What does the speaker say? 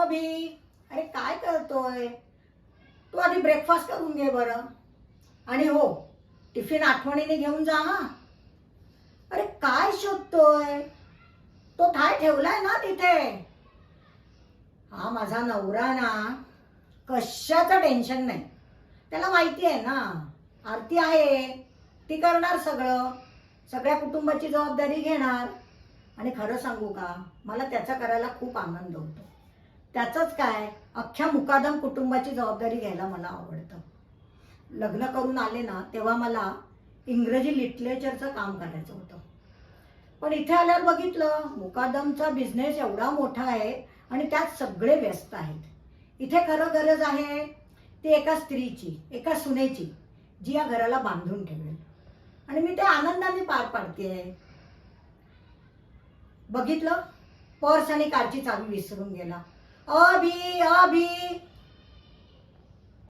अभि, अरे काय करतोय तू? आधी ब्रेकफास्ट करून घे बरं. आणि हो, टिफिन आठवणीने घेऊन जा हा. अरे काय शोधतोय? तो थाय ठेवलाय ना तिथे. हा माझा नवरा ना, कशाचं टेन्शन नाही. त्याला माहिती आहे ना, आरती आहे, ती करणार सगळं, सगळ्या कुटुंबाची जबाबदारी घेणार. आणि खरं सांगू का, मला त्याचा करायला खूप आनंद होतो. त्याचंच काय, अख्ख्या मुकादम कुटुंबाची जबाबदारी घ्यायला मला आवडतं. लग्न करून आले ना, तेव्हा मला इंग्रजी लिटरेचरचं काम करायचं होतं. पण इथे आल्यावर बघितलं, मुकादमचा बिझनेस एवढा मोठा आहे आणि त्यात सगळे व्यस्त आहेत. इथे खरं गरज आहे ती एका स्त्रीची, एका सुनेची, जी या घराला बांधून ठेवेल. आणि मी ते आनंदाने पार पाडतेय. बघितलं, पर्स आणि कारची चावी विसरून गेला. अभि अभि